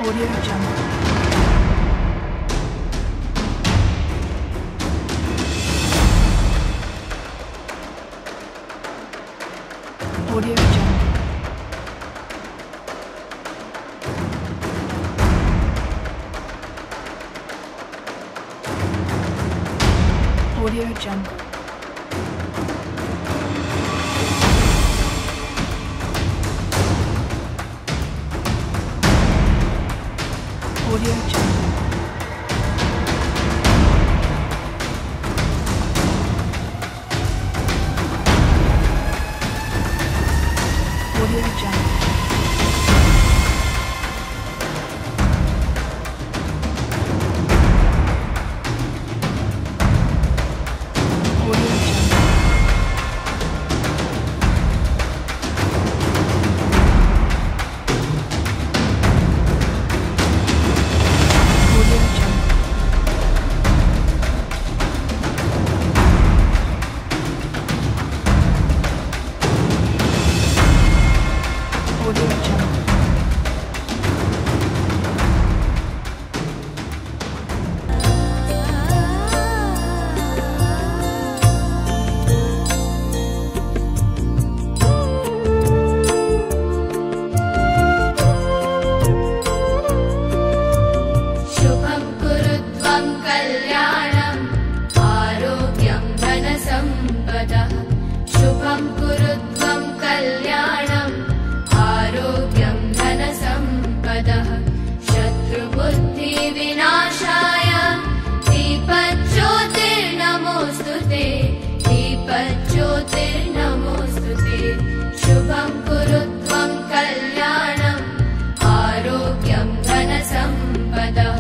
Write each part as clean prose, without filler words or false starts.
Audio Jungle. Audio Jungle. Audio Jungle. Audio Jungle. Audio Jungle. शुभं कुरु त्वं कल्याणम् आरोग्यं धनसम्पदः शत्रुबुद्धिविनाशाय दीपज्योतिर्नमोऽस्तुते दीपज्योतिर्नमोऽस्तुते शुभं कुरु त्वं कल्याणम् आरोग्यं धनसम्पदः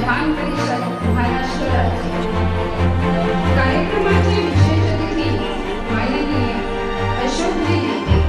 विधान परिषद महाराष्ट्र राज्य. कार्यक्रमाचे विशेष अतिथी माननीय अशोकजी लिंगे.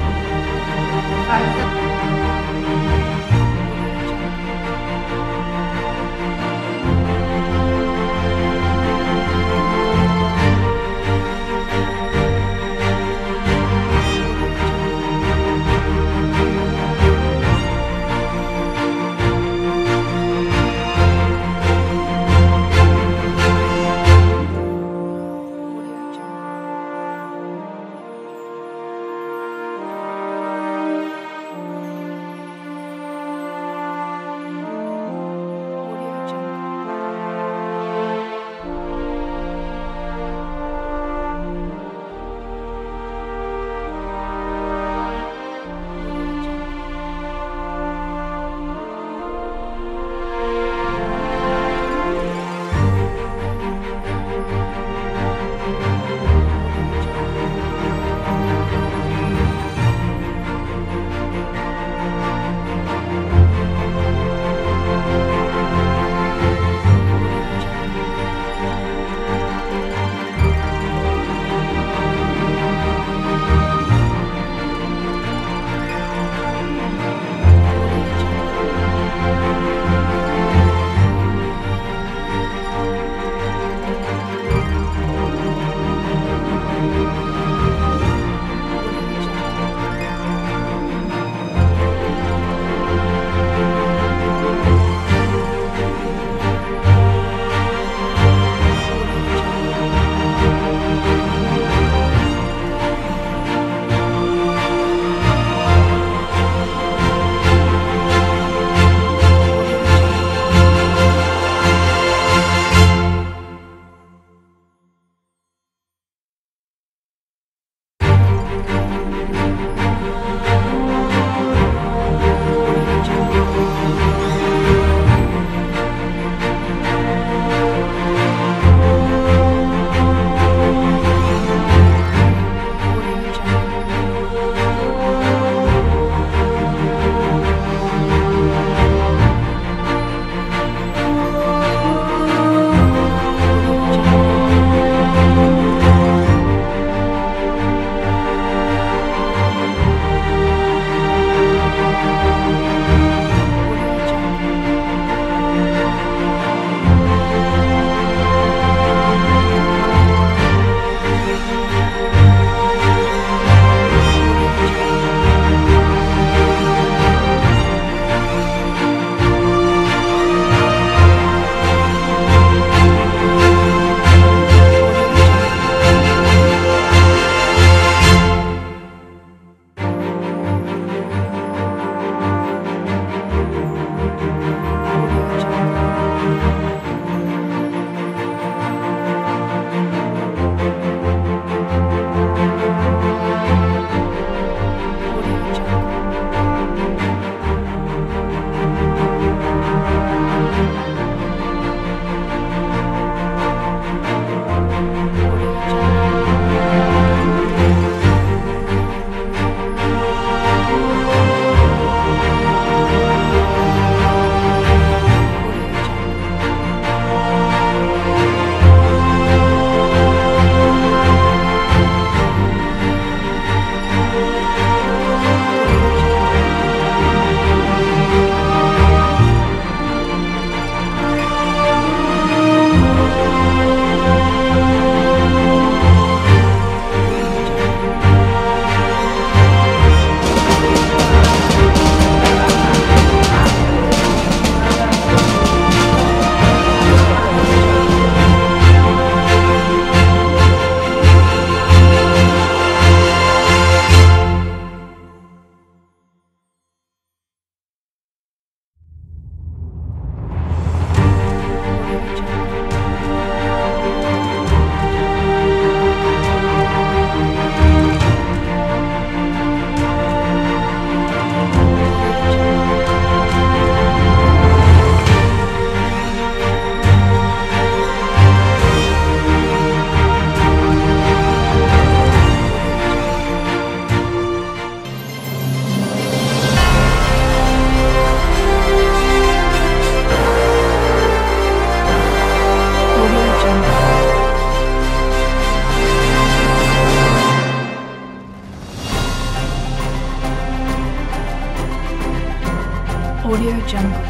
Audio Jungle.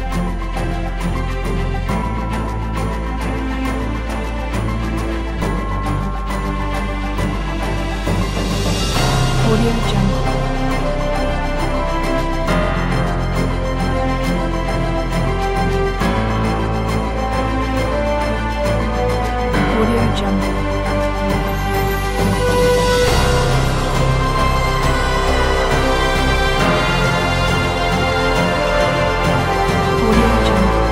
Audio Jungle. Audio Jungle. Audio Jungle.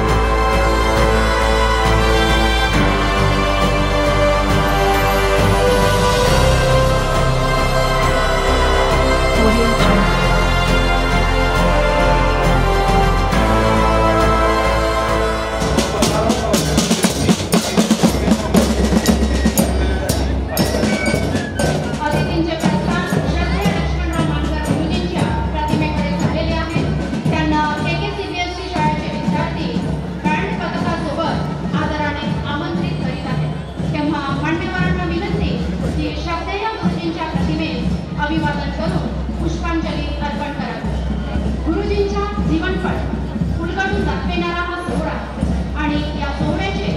Audio Jungle. अतिथींचे प्रस्थान श्रद्धेय लक्ष्मणराव मानकर गुरुजींच्या प्रतिमेकडे झालेले आहे. त्यांना KKCBSE शाळेचे विद्यार्थी बँड पथकासोबत आदराने आमंत्रित करीत आहेत. तेव्हा मान्यवरांना विनंती की श्रद्धेय गुरुजींच्या प्रतिमेस अभिवादन करून पुष्पांजली अर्पण करावी. गुरुजींच्या जीवनपट उलगडून दाखविणारा हा सोहळा आणि या सोहळ्याचे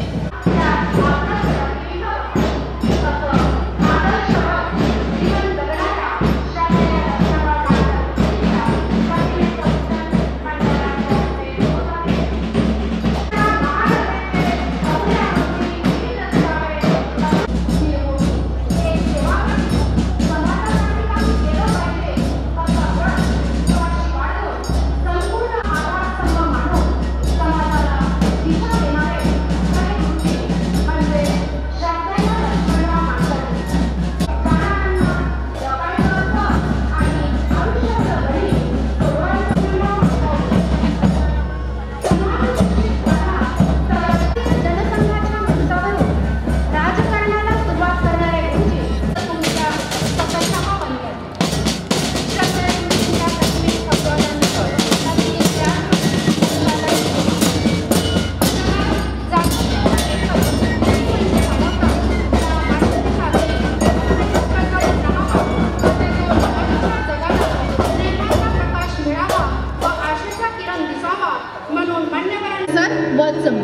म्हणून मान्यवरांसर वचम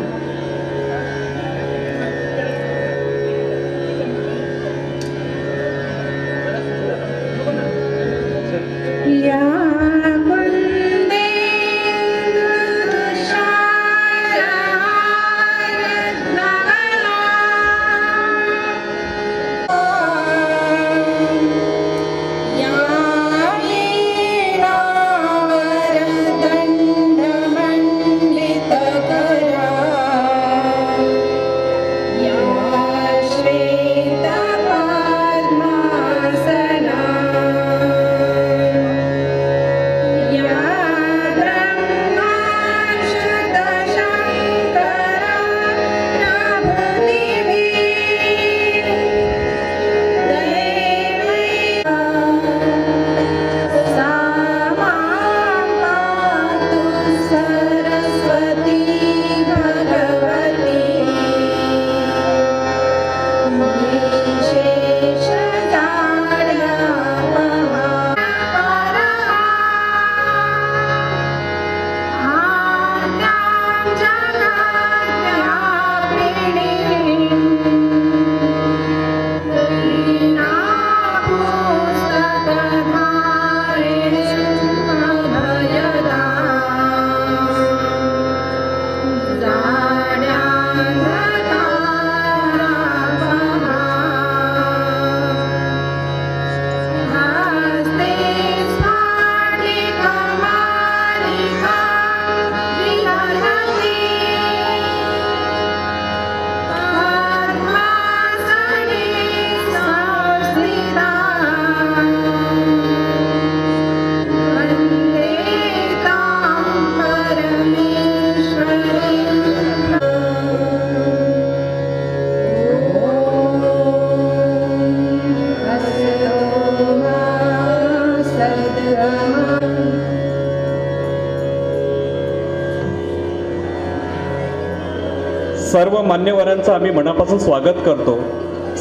सर्व मान्यवरांचं आम्ही मनापासून स्वागत करतो.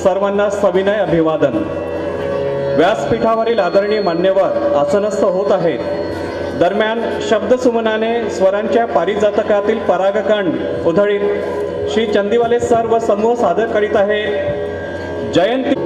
सर्वांना सविनय अभिवादन. व्यासपीठावरील आदरणीय मान्यवर आसनस्थ होत आहेत. दरम्यान शब्दसुमनाने स्वरांच्या पारिजातकातील परागकांड उधळीत श्री चंदीवाले सर व समूह सादर करीत आहे जयंती।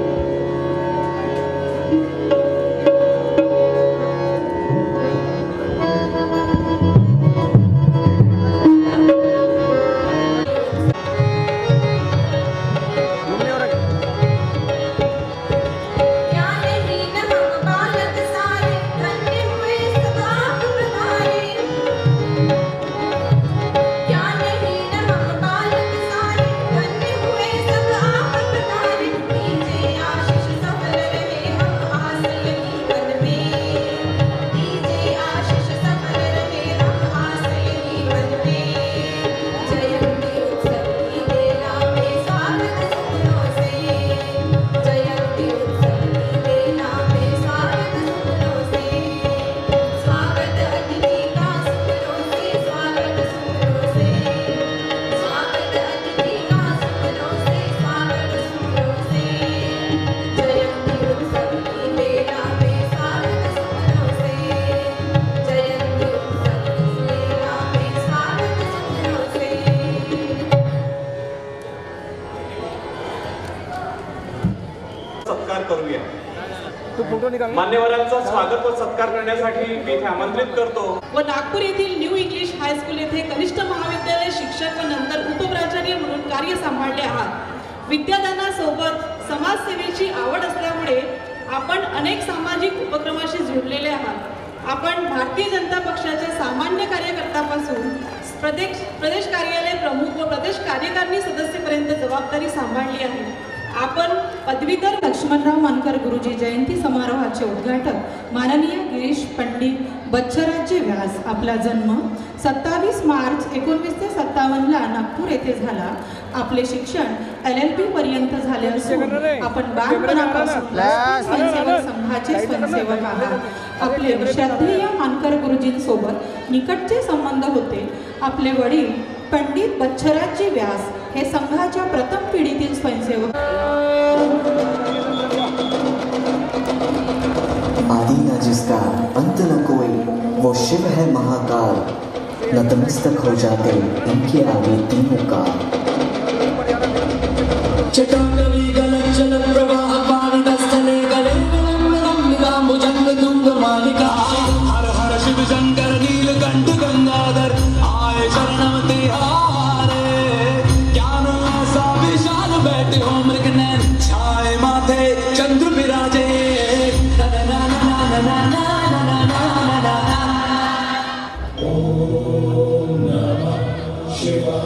मान्यवरांचा स्वागत व सत्कार करण्यासाठी मी इथे आमंत्रित करतो व नागपूर येथील न्यू इंग्लिश हायस्कूल येथे कनिष्ठ महाविद्यालय शिक्षक व नंतर उपप्राचार्य म्हणून कार्य सांभाळले आहात। विद्यादानासोबत समाजसेवेची आवड असल्यामुळे आपण अनेक सामाजिक उपक्रमाशी जोडलेले आहात। आपण भारतीय जनता पक्षाच्या सामान्य कार्यकर्त्यापासून प्रदेश कार्यालय प्रमुख व प्रदेश कार्यकारिणी सदस्यपर्यंत जबाबदारी सांभाळली आहे। आपण पदवीधर लक्ष्मणराव मानकर गुरुजी जयंती समारोहाचे उद्घाटक माननीय गिरीश पंडित बच्छराजे व्यास। आपला जन्म 27 मार्च 1957ला नागपूर येथे झाला। आपले शिक्षण LLB पर्यंत झाले असून आपण बालपणापासून स्वयंसेवक संघाचे स्वयंसेवक आहात। आपले श्रद्धेय मानकर गुरुजींसोबत निकटचे संबंध होते। आपले वडील पंडित बच्छराजे व्यास हे संघाच्या प्रथम पिढीतील स्वयंसेवक। आदि न जिसका अंत न कोई वो शिव है महाकाल नतमस्तक हो जाते इनके आगे तीनों काल। चटांगवी गलज्जल प्रवाह पावितस्थले गले विलंबिलंबिका भुजंग तुंग मालिका। हर हर शिव शंकर नीलकंठ गंगाधर आए शरणम तिहारे। ज्ञान ऐसा विशाल बैठे हो मृगनयन छाए माथे चंद्र विराजे। ओम नमः शिवाय।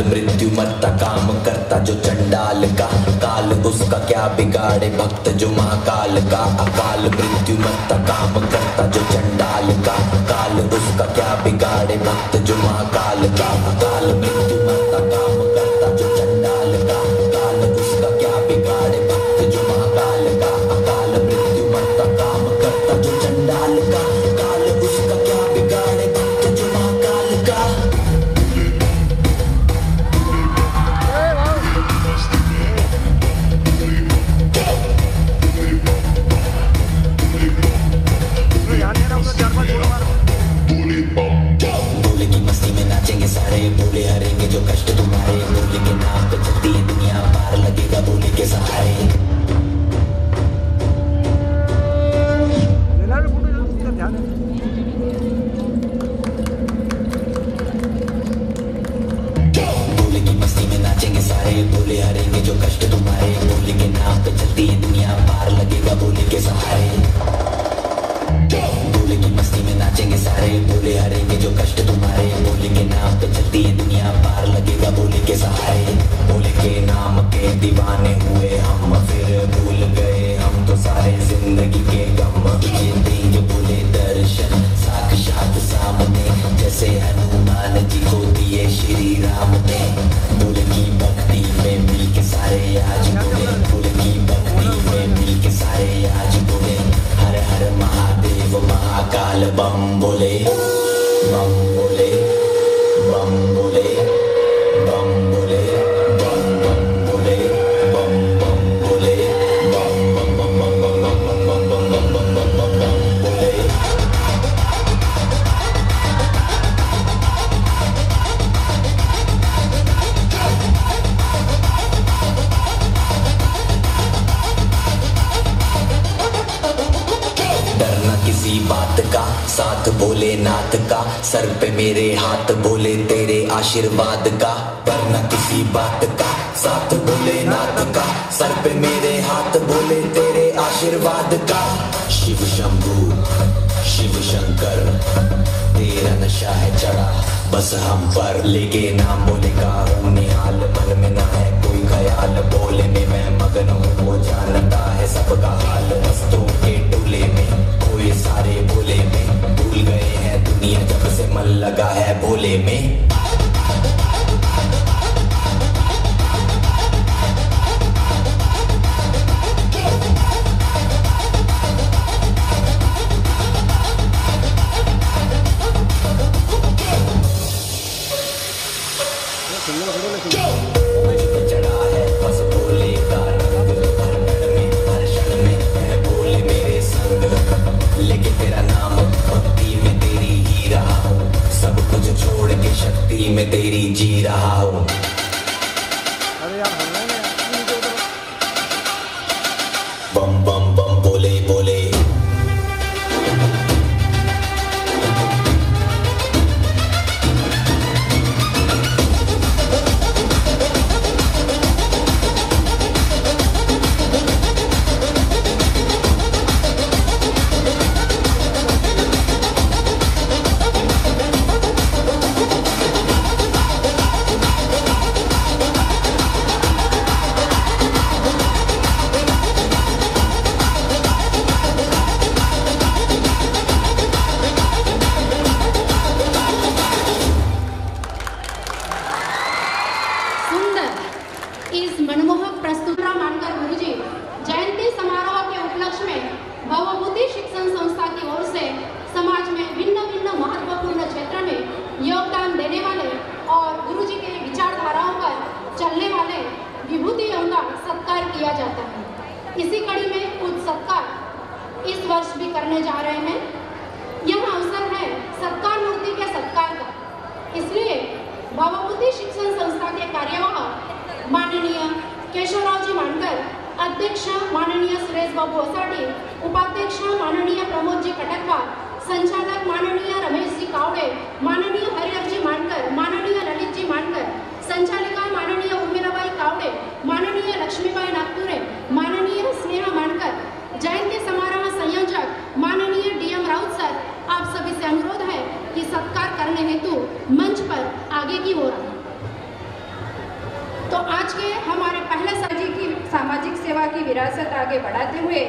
मृत्यु मरता काम करता जो चंडाल का काल उसका क्या बिगाड़े भक्त जो महाकाल का। अकाल मृत्यु मरता काम करता जो चंडाल का काल उसका क्या बिगाड़े भक्त जो महाकाल का। अकाल मृत्यु मरता काम करता जो चंडाल का काल उसका क्या बिगाड़े भक्त जो महाकाल का। अकाल मृत्यु मरता काम करता जो चंडाल का काल उसका क्या बिगाड़े भक्त जो महाकाल का। बोले की मस्ती में नाचेंगे सारे बोले हरेंगे जो कष्ट तुम्हारे। बोले के नाम पे चलती है दुनिया पार लगेगा बोले के सहारे। बोले की मस्ती में नाचेंगे सारे बोले हरेंगे जो कष्ट तुम्हारे। बोले के नाम पे चलती है दुनिया पार लगेगा बोले के सहारे। बोले की मस्ती में नाचेंगे सारे बोले हरेंगे जो कष्ट तुम्हारे। बोले के नाम पे चलती है दुनिया पार लगेगा बोले के सहारे। बोले के नाम के दीवाने हुए हम फिर भूल गए हम तो सारे जिंदगी के गम। ये देंगे बोले दर्शन साक्षात सामने जैसे हनुमान जी को दिए श्री राम ने। बोले की भक्ति में मिल के सारे आज बोले। बोले की भक्ति में मिल के सारे आज बोले। हर हर महादेव महाकाल बम बोले बम बोले बम बोले बम बोले। साथ भोलेनाथ का, सर पे मेरे हाथ बोले तेरे आशीर्वाद का, वरना किसी बात का, साथ भोलेनाथ का, सर पे मेरे हाथ बोले तेरे आशीर्वाद का। शिव शंभू शिव शंकर तेरा नशा है चढ़ा बस हम पर, लेके नाम बोले का हूँ निहाल, मन में ना है कोई ख्याल, बोले में मैं मगन हूँ, वो जानता है सबका हाल। मस्तों के टोले में कोई सारे भोले में, भूल गए हैं दुनिया जब से मन लगा है भोले में। चढ़ा है बस भोले का रंग, हर पल में हर क्षण में है भोले मेरे संग, लेके तेरा नाम भक्ति में तेरी ही रहा हूँ, सब कुछ छोड़ के शक्ति में तेरी जी रहा हूँ। बम बम बम बोले बोले इस मनमोहक प्रस्तुति मानकर गुरुजी जयंती समारोह के उपलक्ष्य में भवभूति शिक्षण संस्था की ओर से समाज में भिन्न भिन्न महत्वपूर्ण क्षेत्र में योगदान देने वाले और गुरुजी के विचारधाराओं पर चलने वाले विभूतियों का सत्कार किया जाता है। इसी कड़ी में कुछ सत्कार इस वर्ष भी करने जा रहे हैं। यह अवसर है सत्कार मूर्ति के सत्कार का, इसलिए भवभूति शिक्षण संस्था के कार्यवाह माननीय केशवराव जी मानकर, अध्यक्ष माननीय सुरेश बाबू असाटी, उपाध्यक्ष माननीय प्रमोद जी कटकवा, संचालक माननीय रमेश जी कावड़े, माननीय हरिहर जी मानकर, माननीय ललित जी मानकर, संचालिका माननीय उर्मिलाबाई कावड़े, माननीय लक्ष्मीबाई नागपुरे, माननीय स्नेहा मानकर, जयंती समारोह संयोजक माननीय डीएम राउत सर, आप सभी से अनुरोध है कि सत्कार करने हेतु मंच पर आगे की ओर आए। तो आज के हमारे पहले सामाजिक सेवा की विरासत आगे बढ़ाते हुए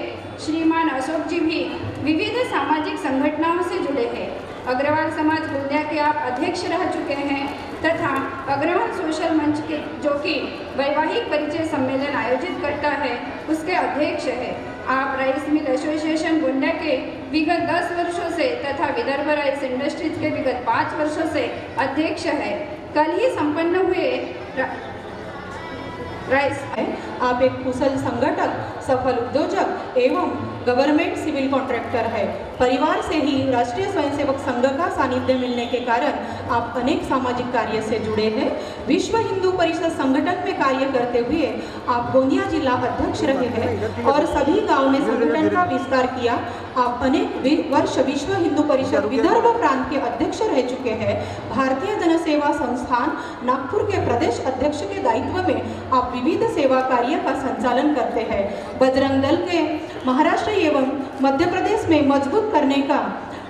श्रीमान अशोक जी भी विविध सामाजिक संगठनों से जुड़े हैं। अग्रवाल समाज गोंदिया के आप अध्यक्ष रह चुके हैं तथा अग्रवाल सोशल मंच के जो कि वैवाहिक परिचय सम्मेलन आयोजित करता है उसके अध्यक्ष है। आप राइस मिल एसोसिएशन गोंदिया के विगत 10 वर्षों से तथा विदर्भ राइस इंडस्ट्रीज के विगत 5 वर्षों से अध्यक्ष है। कल ही संपन्न हुए राइस है। आप एक कुशल संगठक, सफल उद्योजक एवं गवर्नमेंट सिविल कॉन्ट्रैक्टर है। परिवार से ही राष्ट्रीय स्वयंसेवक संघ का सानिध्य मिलने के कारण आप अनेक सामाजिक कार्य से जुड़े हैं। विश्व हिंदू परिषद संगठन में कार्य करते हुए आप गोंदिया जिला अध्यक्ष रहे हैं और सभी गांव में संगठन का विस्तार किया। आप अनेक वर्ष विश्व हिंदू परिषद विदर्भ प्रांत के अध्यक्ष रह चुके हैं। भारतीय जनसेवा संस्थान नागपुर के प्रदेश अध्यक्ष के दायित्व में आप विविध सेवा कार्य का संचालन करते हैं। बजरंग दल के महाराष्ट्र एवं मध्य प्रदेश में मजबूत करने का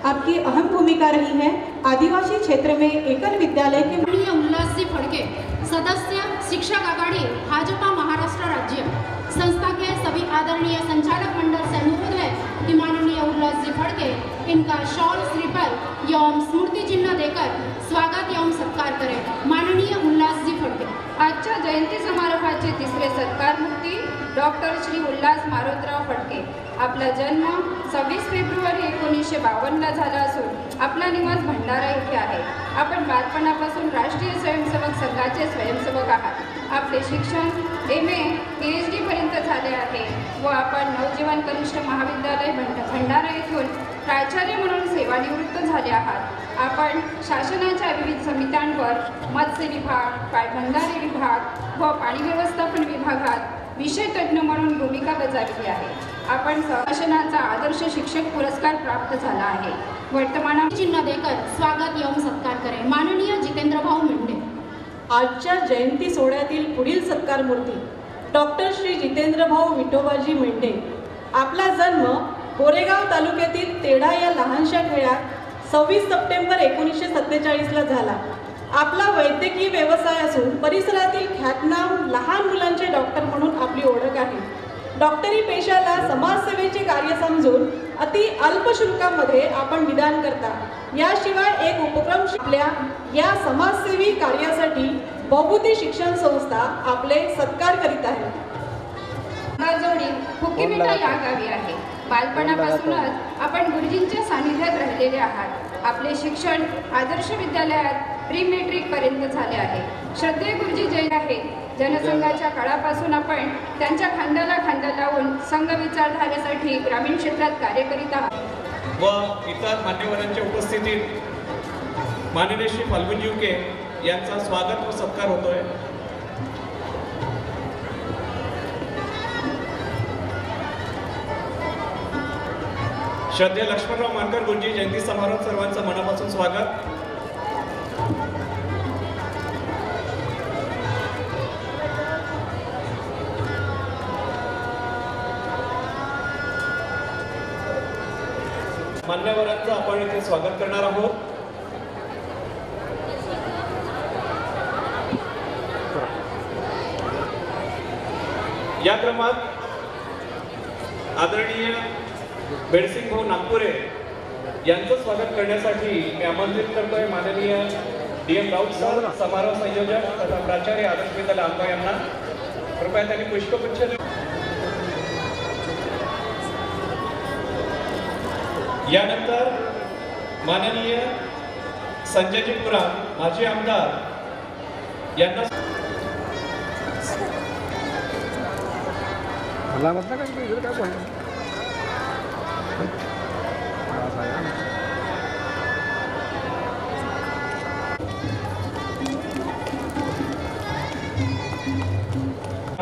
आपकी अहम भूमिका रही है। आदिवासी क्षेत्र में एकल विद्यालय के माननीय उल्लास जी फड़के, सदस्य शिक्षक आघाड़ी भाजपा महाराष्ट्र राज्य संस्था के सभी आदरणीय संचालक मंडल से अनुरोध है कि माननीय उल्लास जी फड़के इनका शॉल श्रीफल एवं स्मृति चिन्ह देकर स्वागत एवं सत्कार करें। माननीय उल्लास जी फड़के। आजच्या जयंती समारोहाचे तिसरे सत्कार मूर्ती डॉक्टर श्री उल्हास मारोतराव फडके। आपला जन्म 26 फेब्रुवारी 1952 झाला असून आपला निवास भंडारा येथे आहे। आपण बालपणापासून राष्ट्रीय स्वयंसेवक संघाचे स्वयंसेवक आहात। आपले शिक्षण MA PhD पर्यंत झाले आहे व आपण नवजीवन कनिष्ठ महाविद्यालय भंडारा येथून प्राचार्य म्हणून सेवानिवृत्त झाले आहात। आपण शासनाच्या विविध समित्यांवर मत्स्य विभाग, पाटबंधारे विभाग व पाणी व्यवस्थापन विभागात विषय तज्ञ म्हणून भूमिका बजावली आहे। आपण शासनाचा आदर्श शिक्षक पुरस्कार प्राप्त झाला आहे। वर्तमानात चिन्ह देकर स्वागत एवं सत्कार करें माननीय जितेंद्रभाऊ मेंढे। आजच्या जयंती सोहळ्यातील पुढील सत्कार मूर्ती डॉक्टर श्री जितेंद्रभाऊ विठोबाजी मेंढे। आपला जन्म गोरेगाव तालुक्यातील तेढा या लहानशा खेड्यात 26 सप्टेंबर 1947ला झाला। आपला वैद्यकीय व्यवसाय असून परिसरातील ख्यातनाम लहान मुलांचे डॉक्टर म्हणून आपली ओळख आहे। डॉक्टरी पेशाला समाजसेवेचे कार्य समजून अति अल्प शुल्कामध्ये आपण विधान करता। याशिवाय एक उपक्रम आपल्या या समाजसेवी कार्यासाठी बहुभूती शिक्षण संस्था आपले सत्कार करीत आहे। जोडी हुक्कीमेटा या गावी आहे। बालपणापासूनच आपण गुरुजींच्या सानिध्यात राहिलेले आहात। आपले शिक्षण आदर्श विद्यालयात प्री मेट्रिक पर्यंत झाले आहे। श्रद्धेय गुरुजी जैन आहेत। जनसंघाच्या काळापासून आपण त्यांच्या खांद्याला खांदा लावून संघ विचारधारेसाठी ग्रामीण क्षेत्रात कार्य करीत आहात। व इतर मान्यवरांच्या उपस्थितीत माननीय श्री फाल्गुन युके यांचा स्वागत व सत्कार होतोय। श्रद्धेय लक्ष्मणराव मानकर गुरुजी जयंती समारोह सर्वांचं मनापासून स्वागत। मान्यवरांचं आपण इथे स्वागत करणार आहोत। या क्रमात आदरणीय बेडसिंग भाऊ नागपुरे यांचं स्वागत करण्यासाठी मी आमंत्रित करतोय माननीय DM राऊत सर, समारोह संयोजक तथा प्राचार्य आदर्श विद्यालय आंबा यांना। कृपया त्यांनी पुष्पगुच्छ देऊन यानंतर माननीय संजयजी पुराण माजी आमदार यांना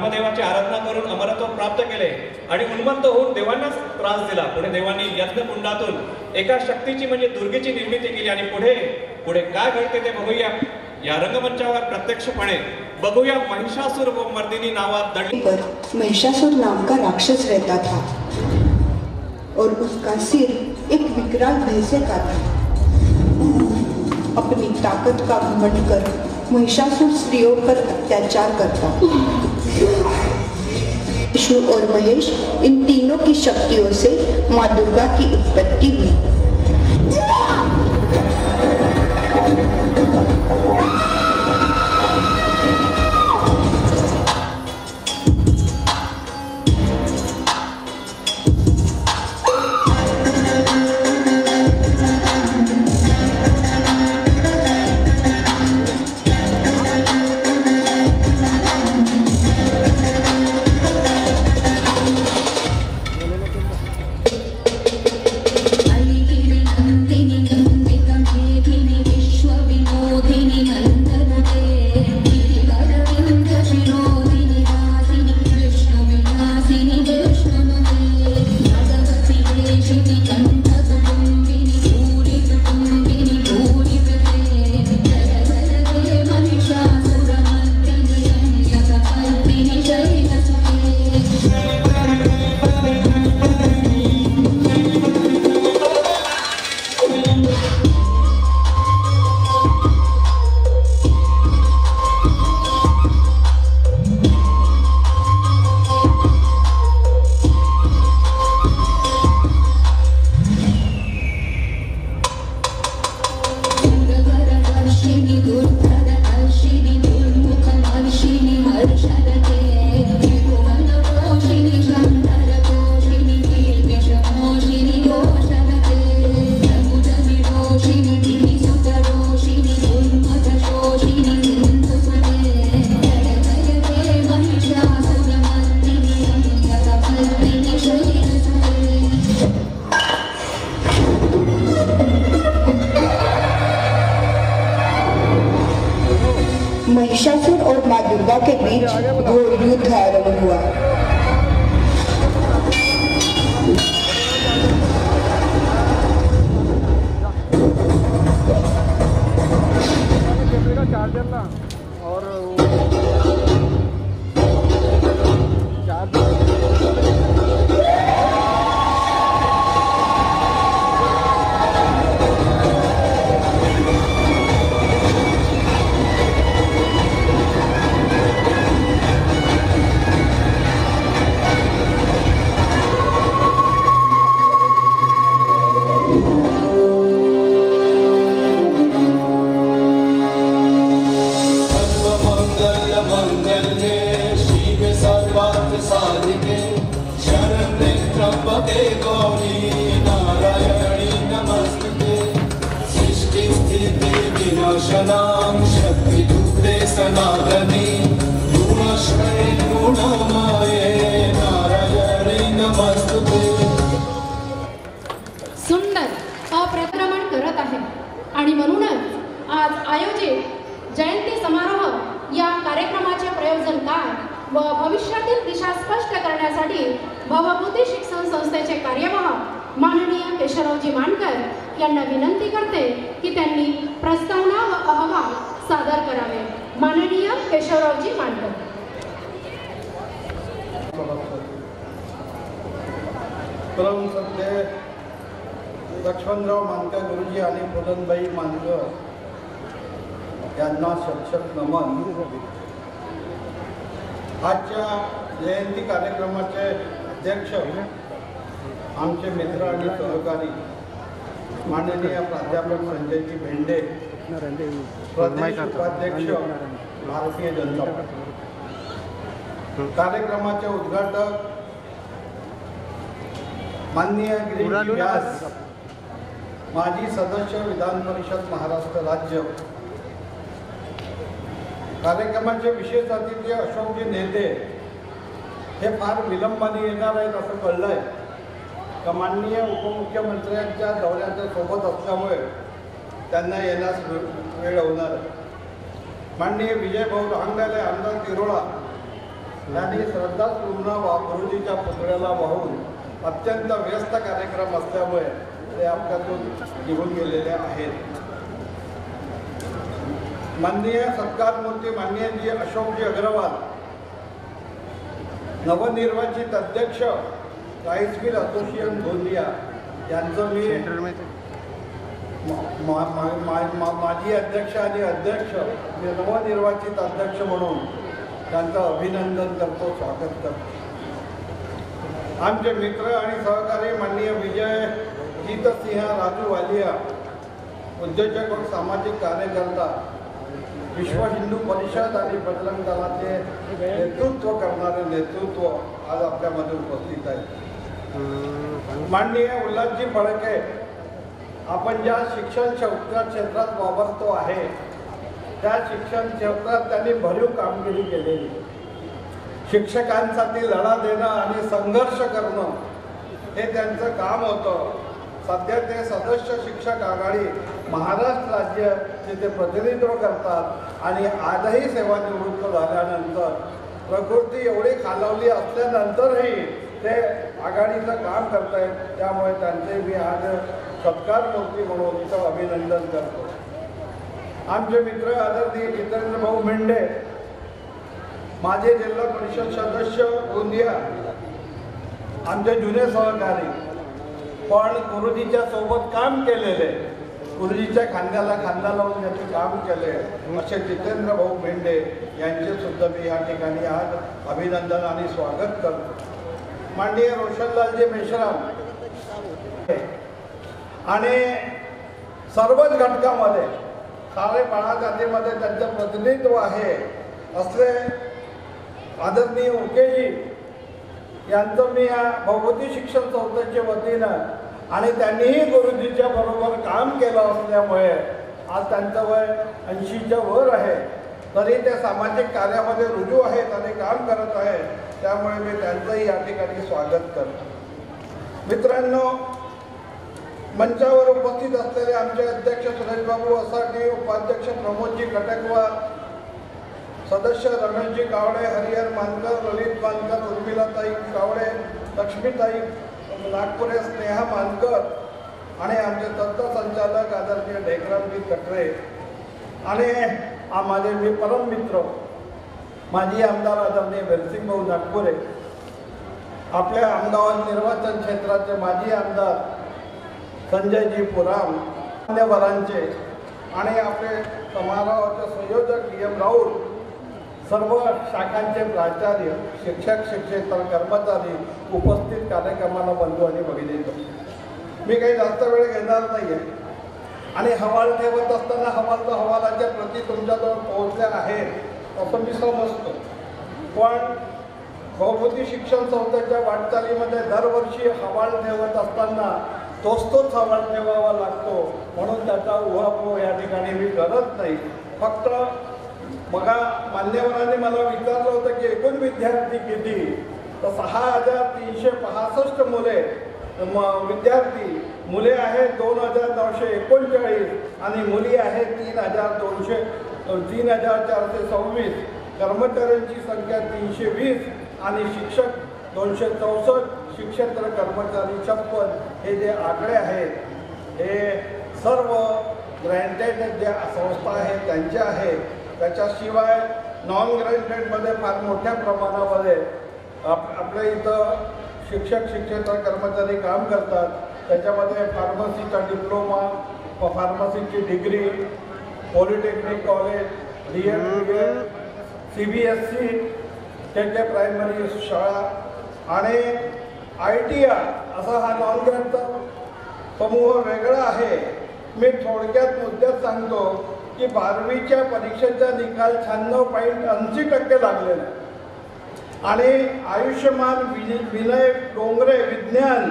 देवाची आराधना करून अमरत्व प्राप्त केले आणि उन्मत्त होऊन देवांना त्रास दिला। पुढे देवांनी यज्ञकुंडातून एका शक्तीची म्हणजे दुर्गेची निर्मिती केली आणि पुढे काय घडते ते बघूया या रंगमंचावर प्रत्यक्षपणे बघूया। महिषासुर व मर्दिनी नावात पर महिषासुर नाम का राक्षस रहता था और उसका सिर एक विकराल भैंसे का था। अपनी ताकत का घमंड कर महिषासुर स्त्रियों पर अत्याचार करता। विष्णु और महेश इन तीनों की शक्तियों से माँ दुर्गा की उत्पत्ति हुई। महिषासुर और माँ दुर्गा के बीच घोर युद्ध आरंभ हुआ। चार्जर ला और सुंदर अप्रक्रमण करत आहे आणि म्हणूनच आज आयोजित जयंती समारोह या कार्यक्रमाचे प्रयोजन काय व भविष्यातील दिशा स्पष्ट करण्यासाठी भवभूती शिक्षण संस्थेचे कार्यवाह माननीय केशवरावजी मांडकर यांना विनंती करते की त्यांनी प्रस्तावना व अहवाल सादर करावे. माननीय केशवरावजी मांडकर. परम सध्या लक्ष्मणराव मानकर गुरुजी आणि पुरणबाई मानकर यांना सक्षम नमन. आजच्या जयंती कार्यक्रमाचे अध्यक्ष आमचे मित्र आणि सहकारी माननीय प्राध्यापक संजयजी भेंडे, प्रदेश उपाध्यक्ष भारतीय जनता पार्टी. कार्यक्रमाचे उद्घाटक माननीय गिरीश व्यास, माजी सदस्य विधान परिषद महाराष्ट्र राज्य. कार्यक्रमाचे विशेष अतिथी अशोकजी नेते हे फार विलंबाने येणार आहेत असं कळलं आहे. तर माननीय उपमुख्यमंत्र्यांच्या दौऱ्याच्या सोबत असल्यामुळे त्यांना येण्यास वेळ होणार आहे. माननीय विजयभाऊ रहांगडले, आमदार तिरोळा यांनी श्रद्धापूर्ण गुरुजीच्या पुतळ्याला वाहून अत्यंत व्यस्त कार्यक्रम असल्यामुळे ते आपल्यातून निघून गेलेले आहेत. माननीय सत्कारमूर्ती माननीय अशोकजी अग्रवाल, नवनिर्वाचित अध्यक्ष राईस मिल असोसिएशन गोंदिया यांचं मी माजी अध्यक्ष आणि अध्यक्ष नवनिर्वाचित अध्यक्ष म्हणून त्यांचं अभिनंदन करतो, स्वागत करतो. आमचे मित्र आणि सहकारी माननीय विजय जीतसिंह राजू वालिया, उद्योजक व सामाजिक कार्यकर्ता, विश्व हिंदू परिषद आणि बजरंग दलाचे नेतृत्व करणारे नेतृत्व आज आपल्यामध्ये उपस्थित आहे. माननीय उल्हासजी फडके, आपण ज्या शिक्षण क्षेत्रात वावरतो आहे त्या शिक्षण क्षेत्रात त्यांनी भरीव कामगिरी केलेली. शिक्षकांसाठी लढा देणं आणि संघर्ष करणं हे त्यांचं काम होतं. सध्या ते सदस्य शिक्षक आघाडी महाराष्ट्र राज्याचे ते प्रतिनिधित्व करतात आणि आजही सेवानिवृत्त झाल्यानंतर प्रकृती एवढी खालावली असल्यानंतरही ते आघाडीचं काम करत आहेत. त्यामुळे त्यांचे मी आज सत्कारमूर्ती म्हणून इथं अभिनंदन करतो. आमचे मित्र आदरणीय जितेंद्र भाऊ मेंढे, माझे जिल्हा परिषद सदस्य गोंदिया, आमचे जुने सहकारी, पण गुरुजीच्या सोबत काम केलेले, गुरुजीच्या खांद्याला खांदा लावून ज्यांचे काम केले असे जितेंद्र भाऊ मेंढे यांचे सुद्धा मी या ठिकाणी आज अभिनंदन आणि स्वागत करतो. माननीय रोशनलालजी मेश्राम आणि सर्वच घटकामध्ये सारे बाळा जातीमध्ये त्यांचं प्रतिनिधित्व आहे असले आदरणीय उकेजी यांचं मी या भगवती शिक्षण संस्थेच्या वतीनं आणि त्यांनीही गुरुजीच्या बरोबर काम केलं असल्यामुळे आज त्यांचं वय 80च्या वर आहे, तरी ते सामाजिक कार्यामध्ये रुजू आहेत आणि काम करत आहेत. त्यामुळे मी त्यांचंही या ठिकाणी स्वागत करतो. मित्रांनो, मंचावर उपस्थित असलेले आमचे अध्यक्ष सुरेशबाबू असाटी, उपाध्यक्ष प्रमोदजी कटकवार, सदस्य रमेशजी कावडे, हरिहर मानकर, ललित मानकर, उर्मिलाताई कावडे, लक्ष्मीताई नागपुरे, स्नेहा मानकर आणि आमचे तत्व संचालक आदरणीय ढेकरामजी कटरे आणि माझे मी परम मित्र माजी आमदार आदरणीय वेलसिंग भाऊ नागपुरे, आपल्या अहमदाबाद निर्वाचन क्षेत्राचे माजी आमदार संजयजी पुराम, मान्यवरांचे आणि आपले समारोहाचे संयोजक DM राऊत, सर्व शाखांचे प्राचार्य, शिक्षक, शिक्षकेतर कर्मचारी, उपस्थित कार्यक्रमाला बंधू आणि भगिनी, मी काही जास्त वेळ घेणार नाही आहे आणि हवाल ठेवत असताना हवालाच्या प्रती तुमच्याजवळ पोहोचल्या आहेत असं मी समजतो. पण बहुमुखी शिक्षण संस्थेच्या वाटचालीमध्ये दरवर्षी हवाल ठेवत असताना तोच हवाल ठेवावा लागतो, म्हणून त्याचा उहापोह या ठिकाणी मी करत नाही. फक्त बघा, मान्यवरांनी मला विचारलं होतं की एकूण विद्यार्थी किती, तर 6,365 विद्यार्थी मुले आहेत 2,939 आणि मुली आहेत 3,426. कर्मचाऱ्यांची संख्या 320 आणि शिक्षक 264, शिक्षकेतर कर्मचारी 56. हे जे आकडे आहेत हे सर्व ग्रँटेड ज्या संस्था आहेत त्यांच्या आहेत. त्याच्याशिवाय नॉन ग्रँटेडमध्ये फार मोठ्या प्रमाणामध्ये आपल्या इथं शिक्षक, शिक्षकेतर कर्मचारी काम करतात. त्याच्यामध्ये फार्मसीचा डिप्लोमा, फार्मसीची degree, polytechnic college, DED, CBSE, KK primary शाळा आणि ITI असा हा नॉन ग्रँटचा समूह वेगळा आहे. मी थोडक्यात मुद्द्यात सांगतो की 12वीच्या परीक्षेचा निकाल 96.80% लागलेला आहे आणि आयुष्यमान विनय डोंगरे विज्ञान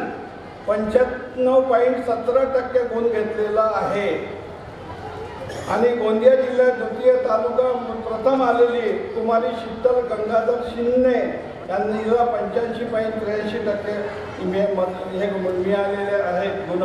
95.17% गुण घेतलेला आहे. आणि गोंदिया जिल्ह्यात द्वितीय तालुका प्रथम आलेली कुमारी शीतल गंगाधर शिंदे यांनी 85.83% हे मिळालेले आहेत गुण.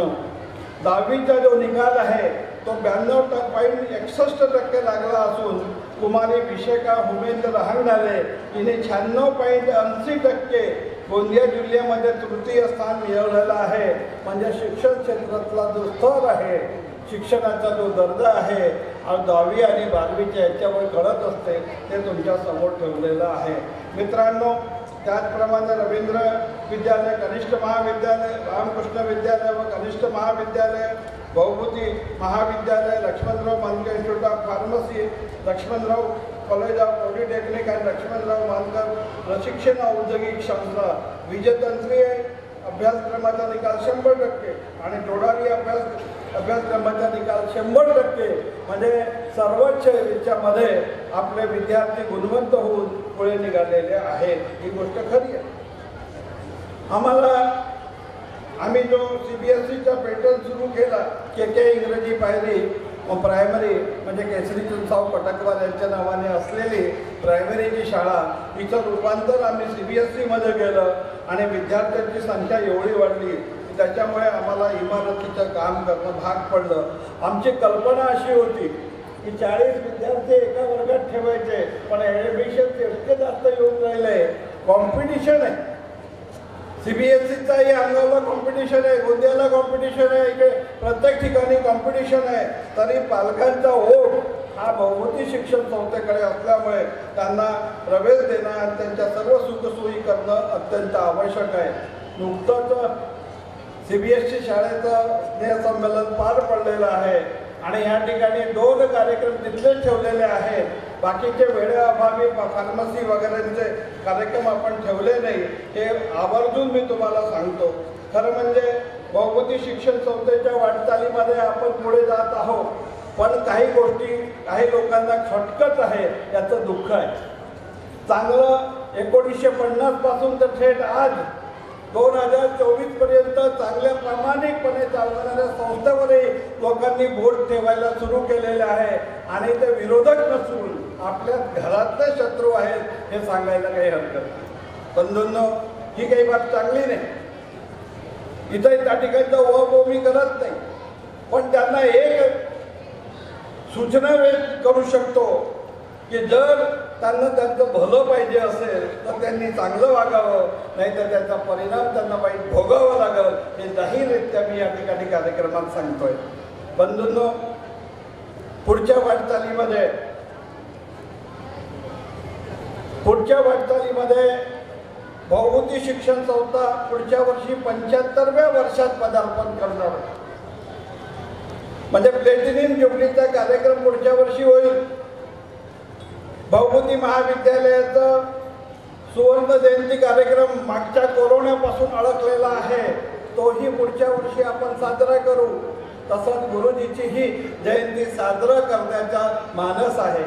10वीचा जो निकाल आहे तो 92.61% लागला असून कुमारी विशेखा हुमेंद्र हंडाले हिने 96.80% गोंदिया जिल्ह्यामध्ये तृतीय स्थान मिळवलेलं आहे. म्हणजे शिक्षण क्षेत्रातला जो स्तर आहे, शिक्षणाचा जो दर्जा आहे, 10वी आणि 12वीच्या याच्यावर कळत असते, ते तुमच्या समोर ठेवलेलं आहे. मित्रांनो, त्याचप्रमाणे रवींद्र विद्यालय, कनिष्ठ महाविद्यालय, रामकृष्ण विद्यालय व कनिष्ठ महाविद्यालय, बहुमुखी महाविद्यालय, लक्ष्मणराव मानकर institute of pharmacy, Laxmanrao college of polytechnic आणि लक्ष्मणराव मानकर प्रशिक्षण औद्योगिक संस्था, विजयतंत्रीय अभ्यासक्रमाचा निकाल 100% आणि टोडारी अभ्यासक्रमाचा निकाल 100%. म्हणजे सर्वोच्च याच्यामध्ये आपले विद्यार्थी गुणवंत होऊन पुढे निघालेले आहेत. ही गोष्ट खरी आहे. आम्ही जो CBSEचा पॅटर्न सुरू केला, KK इंग्रजी पायरी प्रायमरी म्हणजे केसरी साव पटकवार यांच्या नावाने असलेली प्रायमरीची शाळा, हिचं रूपांतर आम्ही CBSEमध्ये केलं आणि विद्यार्थ्यांची संख्या एवढी वाढली की त्याच्यामुळे आम्हाला इमारतीचं काम करणं भाग पडलं. आमची कल्पना अशी होती की 40 विद्यार्थी एका वर्गात ठेवायचे, पण ॲडमिशन इतके जास्त येऊन राहिले, कॉम्पिटिशन आहे. CBSEचाही अंगाला कॉम्पिटिशन आहे, गोंदियाला कॉम्पिटिशन आहे, इकडे प्रत्येक ठिकाणी कॉम्पिटिशन आहे. तरी पालकांचा ओढ हा बहुमुखी शिक्षण संस्थेकडे असल्यामुळे त्यांना प्रवेश देणं आणि त्यांच्या सर्व सुखसोयी करणं अत्यंत आवश्यक आहे. नुकतंच CBSE शाळेचं स्नेहसंमेलन पार पडलेलं आहे आणि या ठिकाणी 2 कार्यक्रम तिथले ठेवलेले आहेत. बाकीचे वेळेअभावी फार्मसी वगैरेचे कार्यक्रम आपण ठेवले नाही. हे आवर्जून मी तुम्हाला सांगतो. खरं म्हणजे बहुमुखी शिक्षण संस्थेच्या वाटचालीमध्ये आपण पुढे जात आहोत, पण काही गोष्टी काही लोकांना खटकत आहे, याचं दुःख आहे. चांगलं 1950 पासून तर थेट आज 2024 पर्यंत चांगल्या प्रामाणिकपणे चालवणाऱ्या संस्थेवरही लोकांनी बोट ठेवायला सुरू केलेले आहे आणि ते विरोधक नसून आपल्या घरातले शत्रू आहेत हे सांगायला काही हरकत नाही. बंधूंनो, ही काही बाब चांगली नाही. इथं त्या ठिकाणचा उहापोह मी करत नाही, पण त्यांना एक सूचना करू शकतो की जर त्यांना त्यांचं भलं पाहिजे असेल तर त्यांनी चांगलं वागावं, नाहीतर त्याचा परिणाम त्यांना वाईट भोगावा लागेल. हे जाहीररित्या मी या ठिकाणी कार्यक्रमात सांगतोय. बंधूंनो, पुढच्या वाटचालीमध्ये पुढच्या वाटचालीमध्ये भौभूती शिक्षण संस्था पुढच्या वर्षी 75व्या वर्षात पदार्पण करणार, म्हणजे प्लॅटिनियम जुबलीचा कार्यक्रम पुढच्या वर्षी होईल. भौभूती महाविद्यालयाचा सुवर्ण जयंती कार्यक्रम मागच्या कोरोनापासून अडकलेला आहे, तोही पुढच्या वर्षी आपण साजरा करू. तसंच गुरुजीचीही जयंती साजरा करण्याचा मानस आहे.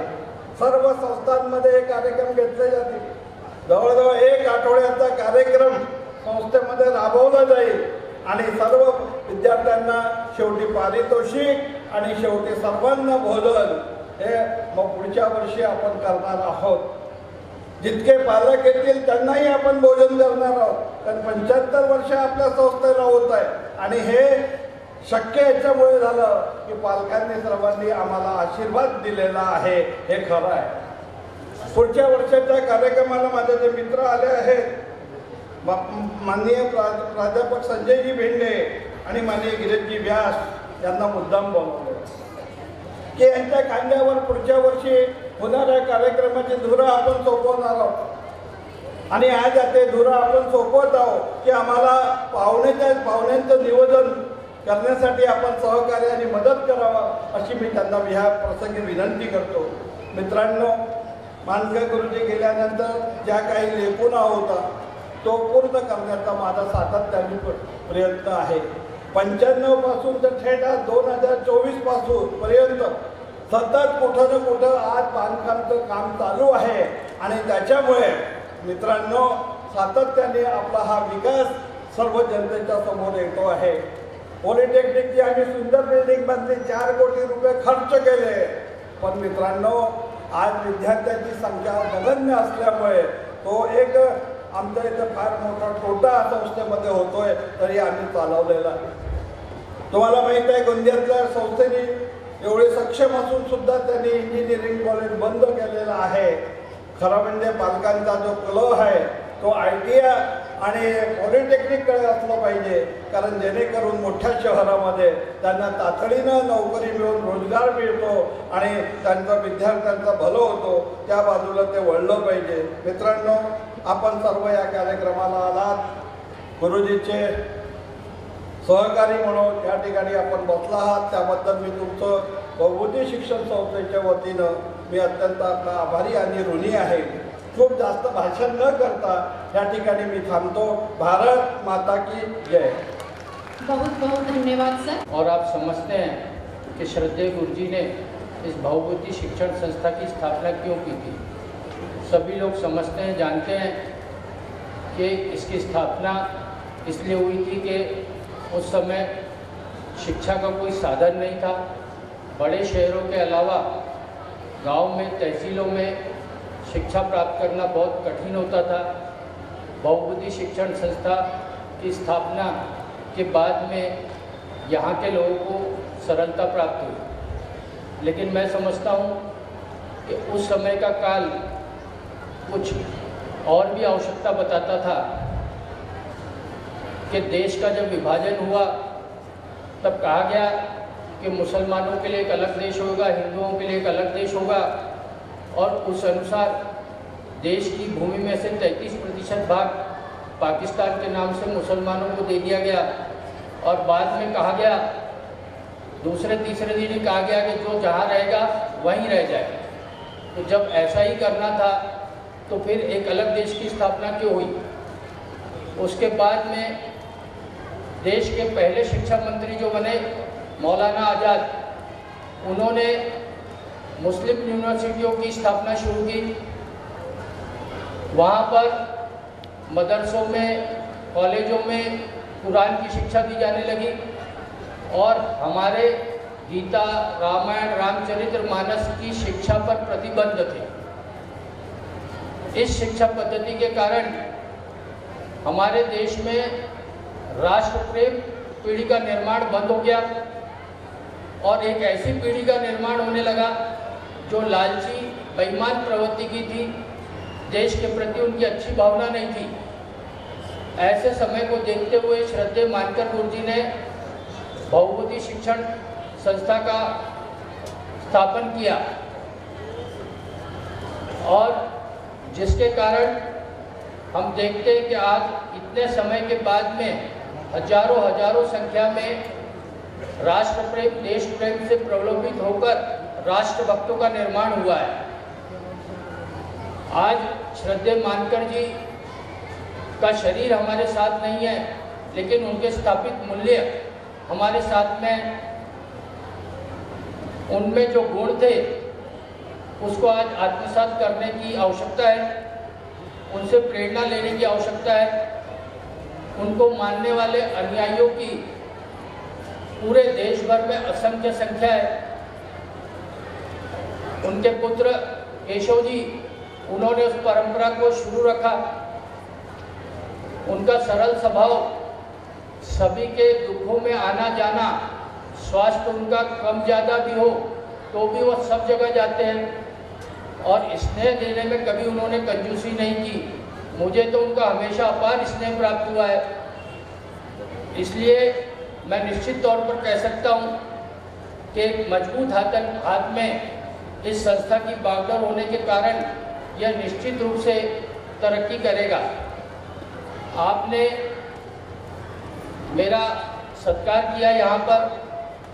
सर्व संस्थांमध्ये हे कार्यक्रम घेतले जातील. जवळजवळ 1 आठवड्याचा कार्यक्रम संस्थेमध्ये राबवला जाईल आणि सर्व विद्यार्थ्यांना शेवटी पारितोषिक आणि शेवटी सर्वांना भोजन हे मग पुढच्या वर्षी आपण करणार आहोत. जितके पालक येतील त्यांनाही आपण भोजन करणार आहोत, कारण 75 वर्ष आपल्या संस्थेला होत आहे आणि हे शक्य याच्यामुळे झालं की पालकांनी सर्वांनी आम्हाला आशीर्वाद दिलेला आहे, हे खरं आहे. पुढच्या वर्षाच्या कार्यक्रमाला माझे जे मित्र आले आहेत, माननीय प्राध्यापक संजयजी भेंडे आणि माननीय गिरीशजी व्यास यांना मुद्दाम बोलवले की यांच्या खांद्यावर पुढच्या वर्षी होणाऱ्या कार्यक्रमाची धुरा आपण सोपवणार आहोत आणि आज ते धुरा आपण सोपवत आहोत की आम्हाला पाहुण्यांचं नियोजन करण्यासाठी आपण सहकार्य आणि मदत करावा, अशी मी त्यांना ह्या प्रसंगी विनंती करतो. मित्रांनो, मानकर गुरुजी गेल्यानंतर ज्या काही लेखुणा होता तो पूर्ण करण्याचा माझा सातत्याने प्रयत्न आहे. 95 पासून तर थेट 2024 पासून पर्यंत सतत कुठं ना कुठं आज बांधकामचं काम चालू आहे आणि त्याच्यामुळे मित्रांनो सातत्याने आपला हा विकास सर्व जनतेच्या समोर येतो आहे. पॉलिटेक्निकची आम्ही सुंदर बिल्डिंग बांधली, 4 कोटी रुपये खर्च केले, पण मित्रांनो आज विद्यार्थ्यांची संख्या नगण्य असल्यामुळे तो एक आमच्या इथं फार मोठा तोटा संस्थेमध्ये होतोय, तरी आम्ही चालवलेला आहे. तुम्हाला माहीत आहे गोंदियातल्या संस्थेने एवढे सक्षम असून सुद्धा त्यांनी इंजिनिअरिंग कॉलेज बंद केलेलं आहे. खरं म्हणजे पालकांचा जो कल आहे तो ITI आणि पॉलिटेक्निककडे असलं पाहिजे, कारण जेणेकरून मोठ्या शहरामध्ये त्यांना तातडीनं नोकरी मिळून रोजगार मिळतो आणि त्यांचा विद्यार्थ्यांचा भलं होतो, त्या बाजूला ते वळलं पाहिजे. मित्रांनो, आपण सर्व या कार्यक्रमाला आलात, गुरुजीचे सहकारी म्हणून या ठिकाणी आपण बसला आहात, त्याबद्दल मी तुमचं भौभूती शिक्षण संस्थेच्या वतीनं मी अत्यंत आपला आभारी आणि ऋणी आहे. खूप जास्त भाषण न करता या ठिकाणी मी थांबतो. भारत माता की जय. बहुत बहुत धन्यवाद सर. और आप समझते हैं कि श्रद्धेय गुरुजी ने इस भौभूती शिक्षण संस्था की स्थापना क्यों की थी. सभी लोग समझते हैं, जानते हैं कि इसकी स्थापना इसलिए हुई थी कि उस समय शिक्षा का कोई साधन नहीं था. बड़े शहरों के अलावा गांव में, तहसीलों में शिक्षा प्राप्त करना बहुत कठिन होता था. भौभूती शिक्षण संस्था की स्थापना के बाद में यहाँ के लोगों को सरलता प्राप्त हुई. लेकिन मैं समझता हूँ कि उस समय का काल कुछ और भी आवश्यकता बताता था कि देश का जब विभाजन हुआ तब कहा गया कि मुसलमानों के लिए एक अलग देश होगा, हिंदुओं के लिए एक अलग देश होगा, और उस अनुसार देश की भूमि में से 33% भाग पाकिस्तान के नाम से मुसलमानों को दे दिया गया. और बाद में कहा गया, दूसरे तीसरे दिन ही कहा गया कि जो जहाँ रहेगा वहीं रह जाए. तो जब ऐसा ही करना था तो फिर एक अलग देश की स्थापना क्यों हुई. उसके बाद में देश के पहले शिक्षा मंत्री जो बने मौलाना आज़ाद, उन्होंने मुस्लिम यूनिवर्सिटियों की स्थापना शुरू की. वहाँ पर मदरसों में, कॉलेजों में कुरान की शिक्षा दी जाने लगी और हमारे गीता, रामायण, रामचरितमानस की शिक्षा पर प्रतिबंध थे. इस शिक्षा पद्धति के कारण हमारे देश में राष्ट्र प्रेम पीढ़ी का निर्माण बंद हो गया और एक ऐसी पीढ़ी का निर्माण होने लगा जो लालची, बेईमान प्रवृत्ति की थी. देश के प्रति उनकी अच्छी भावना नहीं थी. ऐसे समय को देखते हुए श्रद्धेय मानकर गुरुजी ने भौभूती शिक्षण संस्था का स्थापन किया और जिसके कारण हम देखते हैं कि आज इतने समय के बाद में हजारों संख्या में राष्ट्र प्रेम, देश प्रेम से प्रलोभित होकर राष्ट्रभक्तों का निर्माण हुआ है। आज श्रद्धेय मानकर जी का शरीर हमारे साथ नहीं है, लेकिन उनके स्थापित मूल्य हमारे साथ में, उनमें जो गुण थे उसको आज आत्मसात करने की आवश्यकता है, उनसे प्रेरणा लेने की आवश्यकता है। उनको मानने वाले अनुयायियों की पूरे देश भर में असंख्य संख्या है। उनके पुत्र केशव जी, उन्होंने उस परंपरा को शुरू रखा। उनका सरल स्वभाव, सभी के दुखों में आना जाना, स्वास्थ्य उनका कम ज़्यादा भी हो तो भी वो सब जगह जाते हैं और स्नेह देने में कभी उन्होंने कंजूसी नहीं की। मुझे तो उनका हमेशा अपार स्नेह प्राप्त हुआ है। इसलिए मैं निश्चित तौर पर कह सकता हूँ कि एक मजबूत हाथ में इस संस्था की बागडोर होने के कारण यह निश्चित रूप से तरक्की करेगा। आपने मेरा सत्कार किया यहाँ पर,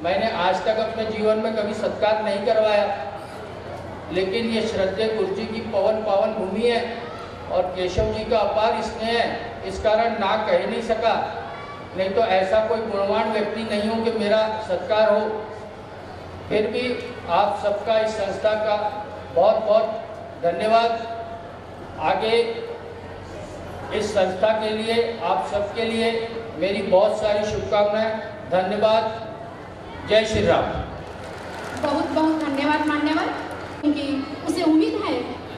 मैंने आज तक अपने जीवन में कभी सत्कार नहीं करवाया, लेकिन ये श्रद्धेय गुरु जी की पावन भूमि है और केशव जी का अपार स्नेह है, इस कारण ना कह नहीं सका। नहीं तो ऐसा कोई गुणवान व्यक्ति नहीं हो कि मेरा सत्कार हो। फिर भी आप सबका, इस संस्था का बहुत बहुत धन्यवाद। आगे इस संस्था के लिए, आप सबके लिए मेरी बहुत सारी शुभकामनाएं। धन्यवाद। जय श्री राम। बहुत बहुत धन्यवाद मान्यवर। क्योंकि उसे उम्मीद है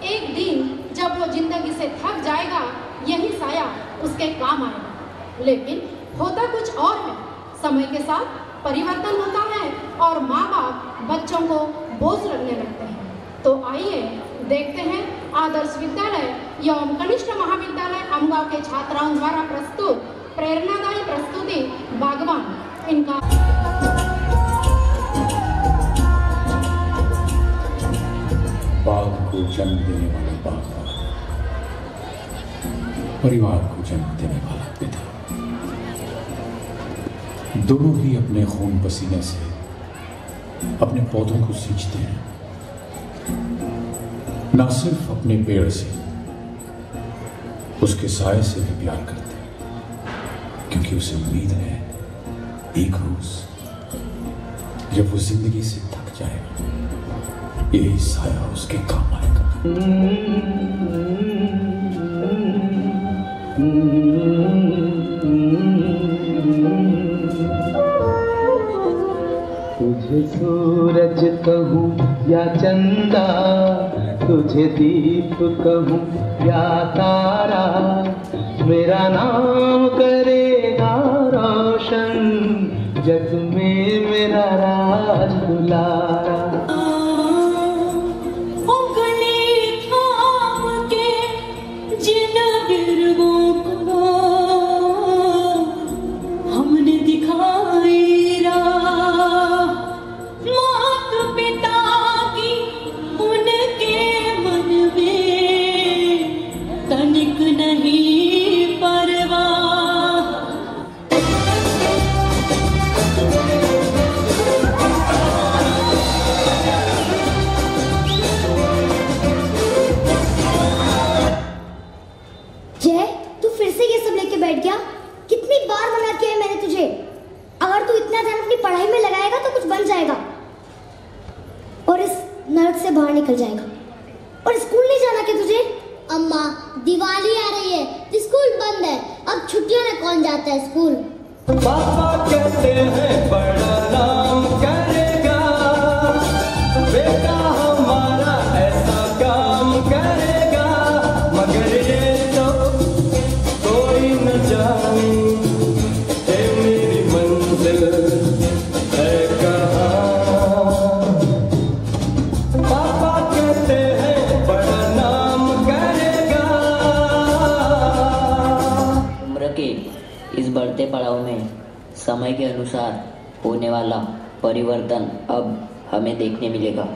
एक दिन जब वो जिंदगी से थक जाएगा, यही साया उसके काम आएगा। लेकिन होता कुछ और है, समय के साथ परिवर्तन होता है और माँ बाप बच्चों को बोझ लगने लगते हैं। तो आइए देखते हैं आदर्श विद्यालय एवं कनिष्ठ महाविद्यालय अमगांव के छात्राओं द्वारा प्रस्तुत प्रेरणादायी प्रस्तुति बागवान। इनका बाग को जन्म देने वाला बागवान, परिवार को जन्म देने वाला पिता, दोनों ही अपने खून पसीने से अपने पौधों को सींचते हैं। ना सिर्फ अपने पेड़ से, उसके साए से भी प्यार करते हैं, क्योंकि उसे उम्मीद है एक रोज जब वो जिंदगी से थक जाएगा, यही साया उसके काम आएगा। तुझे सूरज कहूँ या चंदा, तुझे दीप कहूँ या तारा, मेरा नाम करेगा रोशन, जग में मेरा राज दुलारा। निकल जाएगा। और स्कूल नहीं जाना क्या तुझे? अम्मा, दिवाली आ रही है, स्कूल बंद है, अब छुट्टियों में कौन जाता है स्कूल? पापा कहते हैं बड़ा नाम करेगा, बेटा हमारा ऐसा काम करेगा, मगर ये तो कोई न जाने कि मेरी मंजिल है कहाँ। पापा कहते हैं बड़ा नाम करेगा। उम्र के इस बढ़ते पड़ाव में समय के अनुसार होने वाला परिवर्तन अब हमें देखने मिलेगा।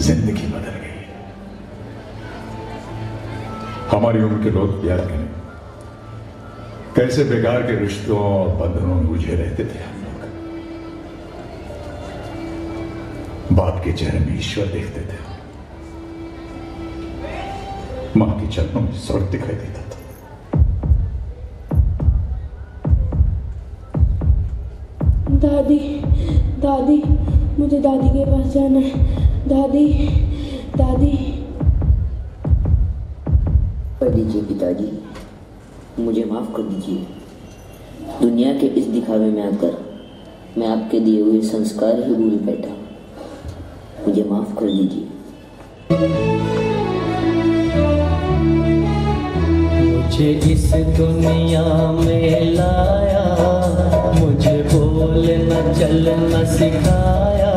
जिंदगी बदल गई है। हमारी उम्र के लोग प्यार करें, कैसे बेकार के रिश्तों और बंधनों में उलझे रहते थे हम लोग। बाप के चेहरे में ईश्वर देखते थे, मां के चरणों में स्वर्ग दिखाई देता था। दादी, दादी, मुझे दादी के पास जाना है। दादी, दादी। कर दीजिए पिताजी, मुझे माफ कर दीजिए। दुनिया के इस दिखावे में आकर मैं आपके दिए हुए संस्कार ही भूल बैठा। मुझे माफ कर दीजिए। मुझे इस दुनिया में लाया, मुझे बोलना चलना सिखाया।